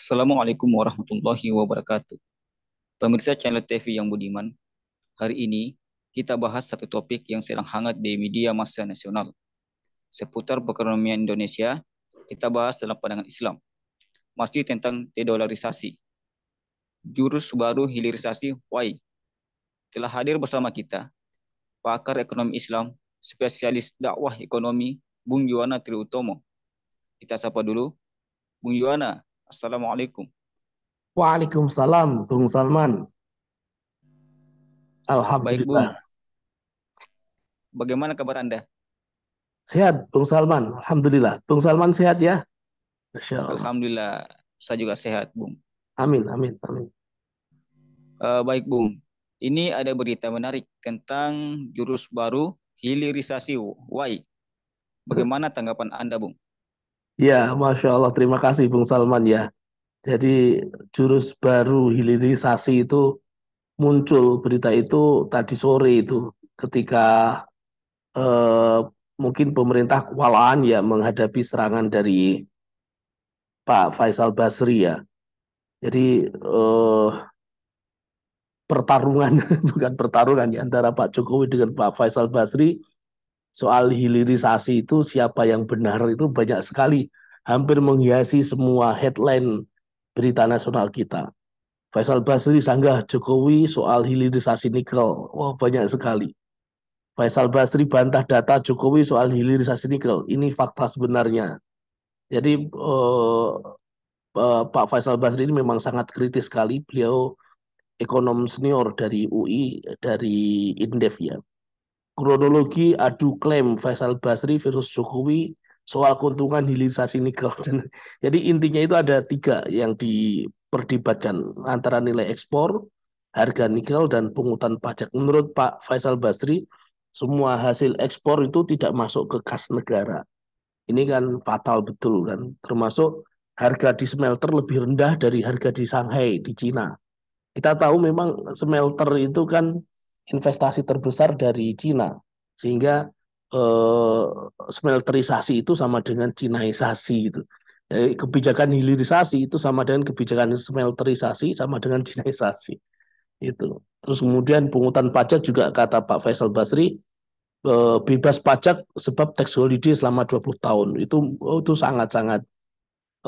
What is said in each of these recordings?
Assalamualaikum warahmatullahi wabarakatuh. Pemirsa channel TV yang budiman, hari ini kita bahas satu topik yang sedang hangat di media massa nasional. Seputar perekonomian Indonesia, kita bahas dalam pandangan Islam. Masih tentang dedolarisasi. Jurus baru hilirisasi Y. Telah hadir bersama kita, pakar ekonomi Islam, spesialis dakwah ekonomi, Bung Yuwana Triutomo. Kita sapa dulu. Bung Yuwana, Assalamualaikum. Waalaikumsalam, Bung Salman. Baik Alhamdulillah. Bung, bagaimana kabar Anda? Sehat, Bung Salman. Alhamdulillah. Bung Salman sehat ya? Masya Allah. Alhamdulillah, saya juga sehat Bung. Amin, amin, amin. Baik Bung, ini ada berita menarik tentang jurus baru hilirisasi Y. Bagaimana tanggapan Anda Bung? Ya, Masya Allah. Terima kasih, Bung Salman ya. Jadi jurus baru hilirisasi itu muncul berita itu tadi sore itu ketika eh, mungkin pemerintah kewalahan ya menghadapi serangan dari Pak Faisal Basri ya. Jadi pertarungan bukan pertarungan ya antara Pak Jokowi dengan Pak Faisal Basri soal hilirisasi itu siapa yang benar itu banyak sekali, hampir menghiasi semua headline berita nasional kita. Faisal Basri sanggah Jokowi soal hilirisasi nikel. Wah, banyak sekali. Faisal Basri bantah data Jokowi soal hilirisasi nikel. Ini fakta sebenarnya. Jadi Pak Faisal Basri ini memang sangat kritis sekali. Beliau ekonom senior dari UI, dari Indef ya. Kronologi adu klaim Faisal Basri versus Jokowi soal keuntungan hilirisasi nikel. Jadi intinya itu ada tiga yang diperdebatkan antara nilai ekspor, harga nikel, dan pungutan pajak. Menurut Pak Faisal Basri, semua hasil ekspor itu tidak masuk ke kas negara. Ini kan fatal betul kan, termasuk harga di smelter lebih rendah dari harga di Shanghai, di Cina. Kita tahu memang smelter itu kan investasi terbesar dari Cina, sehingga eh, smelterisasi itu sama dengan Cinaisasi gitu. Jadi, kebijakan hilirisasi itu sama dengan kebijakan smelterisasi sama dengan Cinaisasi itu. Terus kemudian pungutan pajak juga kata Pak Faisal Basri bebas pajak sebab tax holiday selama 20 tahun. Itu sangat-sangat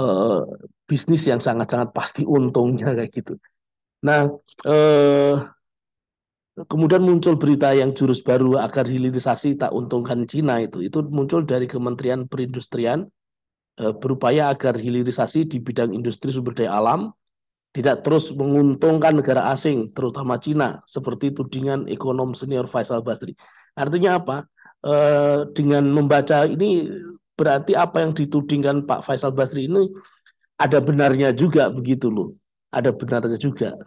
eh, bisnis yang sangat-sangat pasti untungnya kayak gitu. Nah, eh, kemudian muncul berita yang jurus baru agar hilirisasi tak untungkan Cina itu. Itu muncul dari Kementerian Perindustrian berupaya agar hilirisasi di bidang industri sumber daya alam tidak terus menguntungkan negara asing, terutama Cina, seperti tudingan ekonom senior Faisal Basri. Artinya apa? Dengan membaca ini berarti apa yang ditudingkan Pak Faisal Basri ini ada benarnya juga begitu loh. Ada benarnya juga.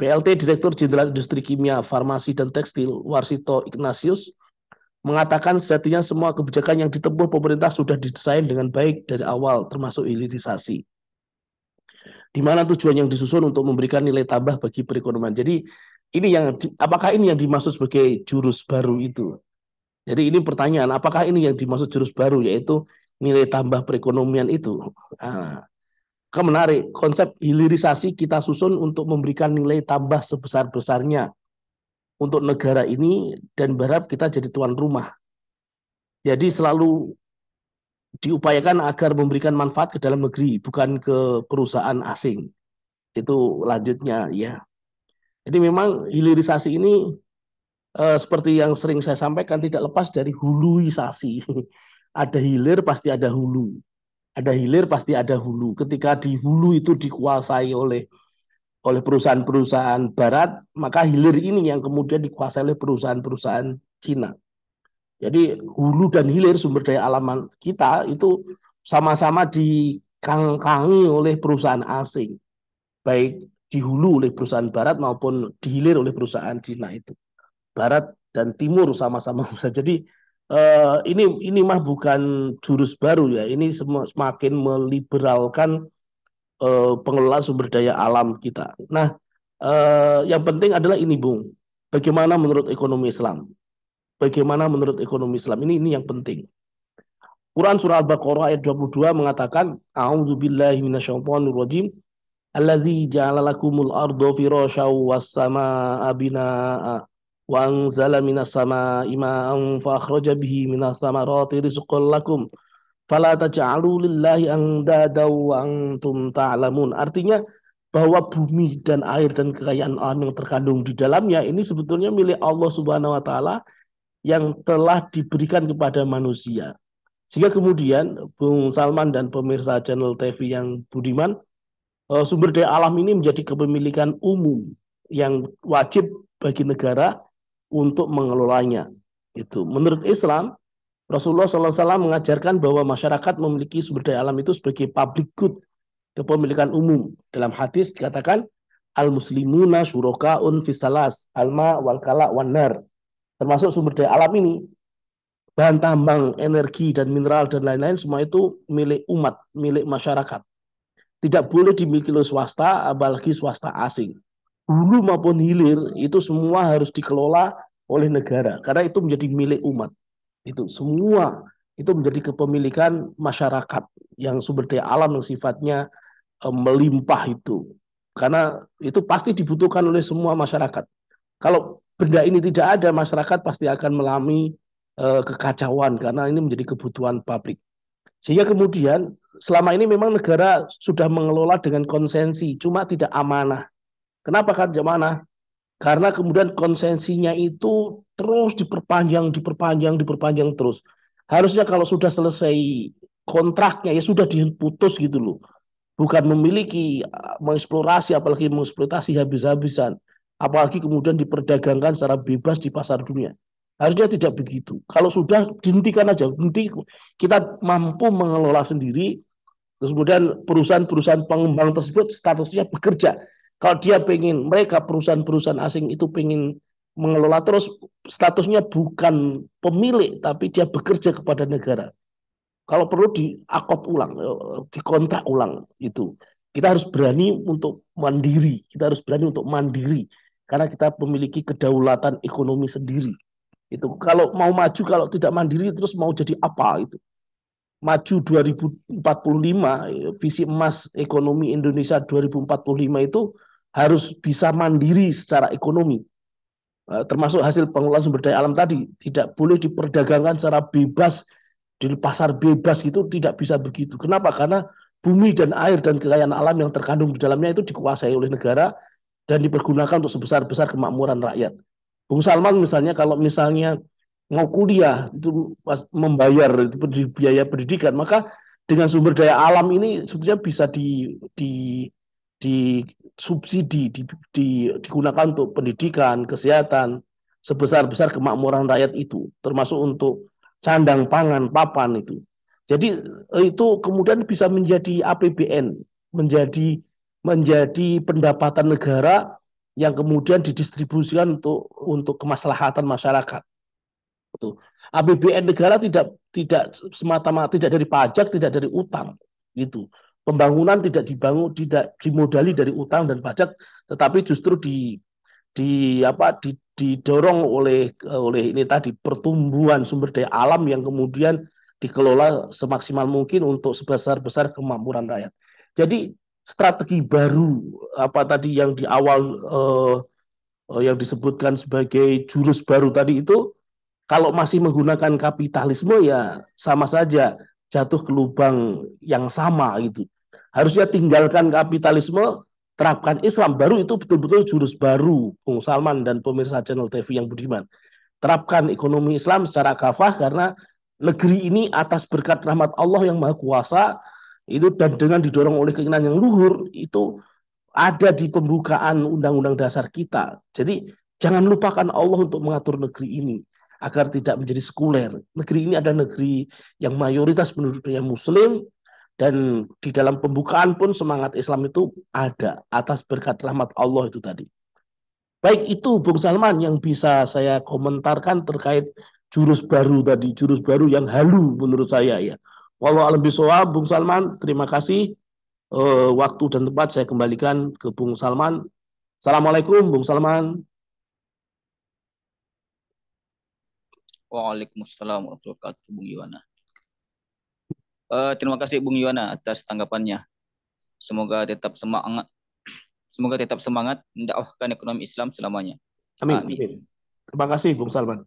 PLT Direktur Jenderal Industri Kimia, Farmasi dan Tekstil Warsito Ignatius mengatakan sejatinya semua kebijakan yang ditempuh pemerintah sudah didesain dengan baik dari awal termasuk hilirisasi. Di mana tujuan yang disusun untuk memberikan nilai tambah bagi perekonomian. Jadi ini yang apakah ini yang dimaksud sebagai jurus baru itu? Jadi ini pertanyaan, apakah ini yang dimaksud jurus baru yaitu nilai tambah perekonomian itu? Nah, kan menarik, konsep hilirisasi kita susun untuk memberikan nilai tambah sebesar-besarnya untuk negara ini dan berharap kita jadi tuan rumah. Jadi selalu diupayakan agar memberikan manfaat ke dalam negeri, bukan ke perusahaan asing. Itu lanjutnya ya. Jadi memang hilirisasi ini seperti yang sering saya sampaikan tidak lepas dari huluisasi. Ada hilir pasti ada hulu. Ada hilir pasti ada hulu. Ketika di hulu itu dikuasai oleh perusahaan-perusahaan barat, maka hilir ini yang kemudian dikuasai oleh perusahaan-perusahaan Cina. Jadi hulu dan hilir sumber daya alam kita itu sama-sama dikangkangi oleh perusahaan asing, baik di hulu oleh perusahaan barat maupun di hilir oleh perusahaan Cina itu. Barat dan timur sama-sama bisa. Jadi ini mah bukan jurus baru ya. Ini semakin meliberalkan pengelolaan sumber daya alam kita. Nah, yang penting adalah ini, Bung. Bagaimana menurut ekonomi Islam? Bagaimana menurut ekonomi Islam? Ini yang penting. Quran surah Al-Baqarah ayat 22 mengatakan, A'udzubillahi minasyaitonirrajim. Alladzi ja'ala lakumul arda firasyaw was samaa'a binaa'a wa anzala minas samaa'i ma'an fa akhraja bihi minas thamarati rizqan lakum fala taj'alu lillahi andada wa antum ta'lamun. Artinya bahwa bumi dan air dan kekayaan alam yang terkandung di dalamnya ini sebetulnya milik Allah Subhanahu wa taala yang telah diberikan kepada manusia. Sehingga kemudian Bung Salman dan pemirsa channel TV yang budiman, sumber daya alam ini menjadi kepemilikan umum yang wajib bagi negara untuk mengelolanya. Itu menurut Islam, Rasulullah SAW mengajarkan bahwa masyarakat memiliki sumber daya alam itu sebagai public good, kepemilikan umum. Dalam hadis dikatakan, al-muslimuna syurakaun fisalas, alma wal kala wan nar. Termasuk sumber daya alam ini, bahan tambang, energi, dan mineral, dan lain-lain, semua itu milik umat, milik masyarakat. Tidak boleh dimiliki oleh swasta, apalagi swasta asing. Hulu maupun hilir, itu semua harus dikelola oleh negara, karena itu menjadi milik umat. Itu semua itu menjadi kepemilikan masyarakat yang sumber daya alam yang sifatnya melimpah itu. Karena itu pasti dibutuhkan oleh semua masyarakat. Kalau benda ini tidak ada, masyarakat pasti akan mengalami kekacauan karena ini menjadi kebutuhan publik. Sehingga kemudian selama ini memang negara sudah mengelola dengan konsensi, cuma tidak amanah. Kenapa kan amanah? Karena kemudian konsensinya itu terus diperpanjang, diperpanjang, diperpanjang terus. Harusnya kalau sudah selesai kontraknya ya sudah diputus gitu loh. Bukan memiliki mengeksplorasi apalagi mengeksploitasi habis-habisan. Apalagi kemudian diperdagangkan secara bebas di pasar dunia. Harusnya tidak begitu. Kalau sudah dihentikan aja, henti kita mampu mengelola sendiri. Terus kemudian perusahaan-perusahaan pengembang tersebut statusnya bekerja. Kalau dia pengen, mereka perusahaan-perusahaan asing itu pengen mengelola terus, statusnya bukan pemilik, tapi dia bekerja kepada negara. Kalau perlu diakot ulang, dikontrak ulang itu. Kita harus berani untuk mandiri, kita harus berani untuk mandiri karena kita memiliki kedaulatan ekonomi sendiri. Itu kalau mau maju, kalau tidak mandiri terus mau jadi apa itu? Maju 2045, visi emas ekonomi Indonesia 2045 itu harus bisa mandiri secara ekonomi. Termasuk hasil pengelolaan sumber daya alam tadi tidak boleh diperdagangkan secara bebas di pasar bebas, itu tidak bisa begitu. Kenapa? Karena bumi dan air dan kekayaan alam yang terkandung di dalamnya itu dikuasai oleh negara dan dipergunakan untuk sebesar-besar kemakmuran rakyat. Bung Salman misalnya kalau misalnya mau kuliah itu membayar biaya pendidikan, maka dengan sumber daya alam ini sebetulnya bisa di subsidi digunakan untuk pendidikan, kesehatan, sebesar-besar kemakmuran rakyat itu, termasuk untuk sandang pangan, papan itu. Jadi itu kemudian bisa menjadi APBN, menjadi menjadi pendapatan negara yang kemudian didistribusikan untuk kemaslahatan masyarakat. Itu. APBN negara tidak semata-mata tidak dari pajak, tidak dari utang, gitu. Pembangunan tidak dibangun, tidak dimodali dari utang dan pajak, tetapi justru didorong oleh ini tadi pertumbuhan sumber daya alam yang kemudian dikelola semaksimal mungkin untuk sebesar-besar kemakmuran rakyat. Jadi strategi baru apa tadi yang di awal yang disebutkan sebagai jurus baru tadi itu kalau masih menggunakan kapitalisme ya sama saja jatuh ke lubang yang sama gitu. Harusnya tinggalkan kapitalisme, terapkan Islam, baru itu betul-betul jurus baru Bung Salman dan pemirsa channel TV yang budiman. Terapkan ekonomi Islam secara kafah karena negeri ini atas berkat rahmat Allah yang Maha Kuasa itu dan dengan didorong oleh keinginan yang luhur itu ada di pembukaan Undang-Undang Dasar kita. Jadi jangan lupakan Allah untuk mengatur negeri ini agar tidak menjadi sekuler. Negeri ini adalah negeri yang mayoritas penduduknya Muslim dan di dalam pembukaan pun semangat Islam itu ada atas berkat rahmat Allah itu tadi. Baik itu Bung Salman yang bisa saya komentarkan terkait jurus baru tadi, jurus baru yang halu menurut saya ya. Wallahu a'lam bishawab, Bung Salman, terima kasih. Waktu dan tempat saya kembalikan ke Bung Salman. Assalamualaikum Bung Salman. Waalaikumsalam warahmatullahi wabarakatuh, Bung Yuwana. Terima kasih Bung Yuwana atas tanggapannya. Semoga tetap semangat Semoga tetap semangat mendakwahkan ekonomi Islam selamanya. Amin. Amin. Amin. Terima kasih, Bung Salman.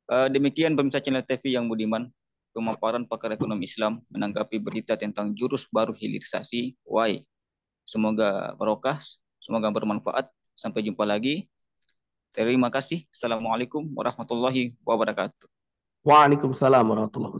Demikian pemirsa channel TV yang budiman, pemaparan pakar ekonomi Islam menanggapi berita tentang jurus baru hilirisasi Y. Semoga barokah, semoga bermanfaat. Sampai jumpa lagi. Terima kasih. Assalamualaikum warahmatullahi wabarakatuh. Waalaikumsalam warahmatullahi wabarakatuh.